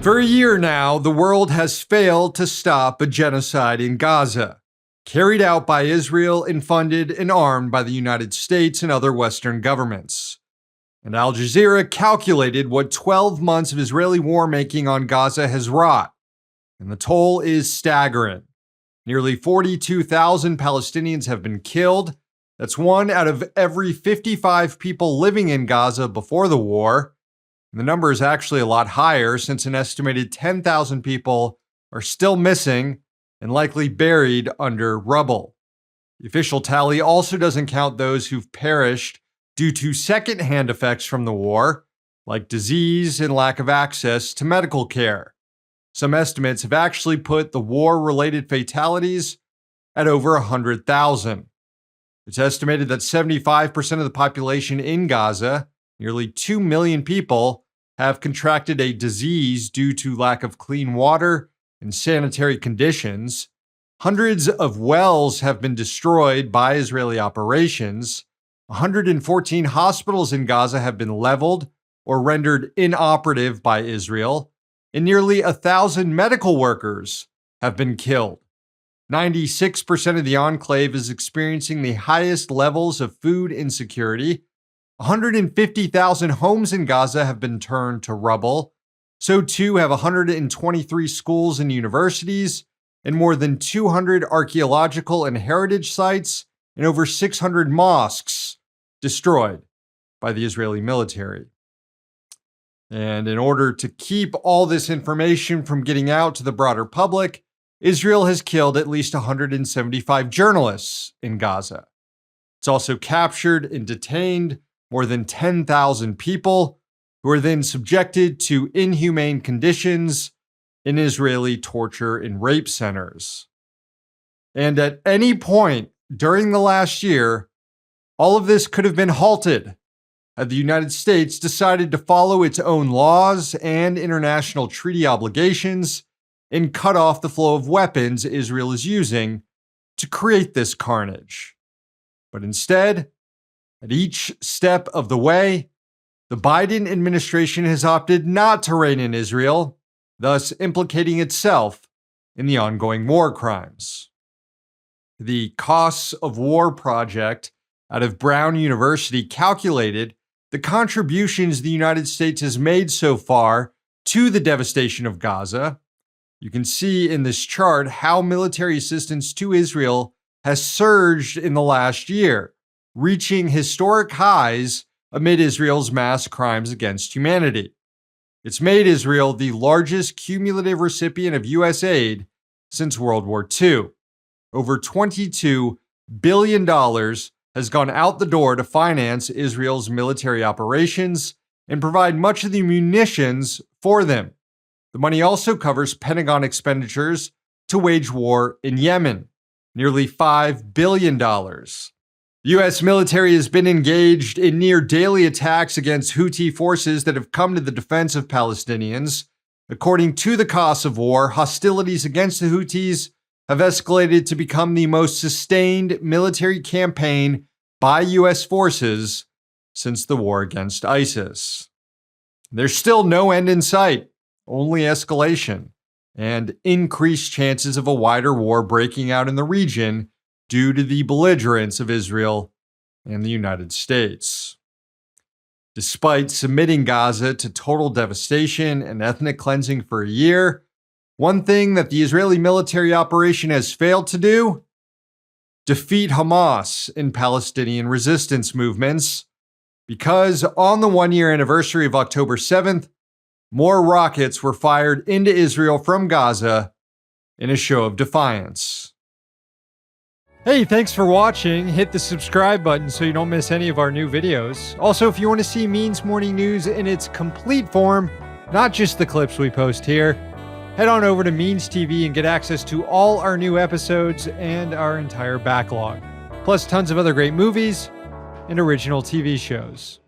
For a year now, the world has failed to stop a genocide in Gaza, carried out by Israel and funded and armed by the United States and other Western governments. And Al Jazeera calculated what 12 months of Israeli war-making on Gaza has wrought, and the toll is staggering. Nearly 42,000 Palestinians have been killed. That's 1 out of every 55 people living in Gaza before the war. The number is actually a lot higher since an estimated 10,000 people are still missing and likely buried under rubble. The official tally also doesn't count those who've perished due to secondhand effects from the war, like disease and lack of access to medical care. Some estimates have actually put the war-related fatalities at over 100,000. It's estimated that 75% of the population in Gaza, nearly 2 million people, have contracted a disease due to lack of clean water and sanitary conditions. Hundreds of wells have been destroyed by Israeli operations. 114 hospitals in Gaza have been leveled or rendered inoperative by Israel, and nearly 1,000 medical workers have been killed. 96% of the enclave is experiencing the highest levels of food insecurity. 150,000 homes in Gaza have been turned to rubble. So too have 123 schools and universities, and more than 200 archaeological and heritage sites, and over 600 mosques destroyed by the Israeli military. And in order to keep all this information from getting out to the broader public, Israel has killed at least 175 journalists in Gaza. It's also captured and detained more than 10,000 people who are then subjected to inhumane conditions in Israeli torture and rape centers. And at any point during the last year, all of this could have been halted had the United States decided to follow its own laws and international treaty obligations and cut off the flow of weapons Israel is using to create this carnage. But instead, at each step of the way, the Biden administration has opted not to rein in Israel, thus implicating itself in the ongoing war crimes. The Costs of War project out of Brown University calculated the contributions the United States has made so far to the devastation of Gaza. You can see in this chart how military assistance to Israel has surged in the last year, reaching historic highs amid Israel's mass crimes against humanity. It's made Israel the largest cumulative recipient of U.S. aid since World War II. Over $22 billion has gone out the door to finance Israel's military operations and provide much of the munitions for them. The money also covers Pentagon expenditures to wage war in Yemen, nearly $5 billion. The U.S. military has been engaged in near daily attacks against Houthi forces that have come to the defense of Palestinians. According to the Costs of War, hostilities against the Houthis have escalated to become the most sustained military campaign by U.S. forces since the war against ISIS. There's still no end in sight, only escalation, and increased chances of a wider war breaking out in the region due to the belligerence of Israel and the United States. Despite submitting Gaza to total devastation and ethnic cleansing for a year, one thing that the Israeli military operation has failed to do: defeat Hamas and Palestinian resistance movements, because on the one-year anniversary of October 7th, more rockets were fired into Israel from Gaza in a show of defiance. Hey, thanks for watching. Hit the subscribe button so you don't miss any of our new videos. Also, if you want to see Means Morning News in its complete form, not just the clips we post here, head on over to Means TV and get access to all our new episodes and our entire backlog, plus tons of other great movies and original TV shows.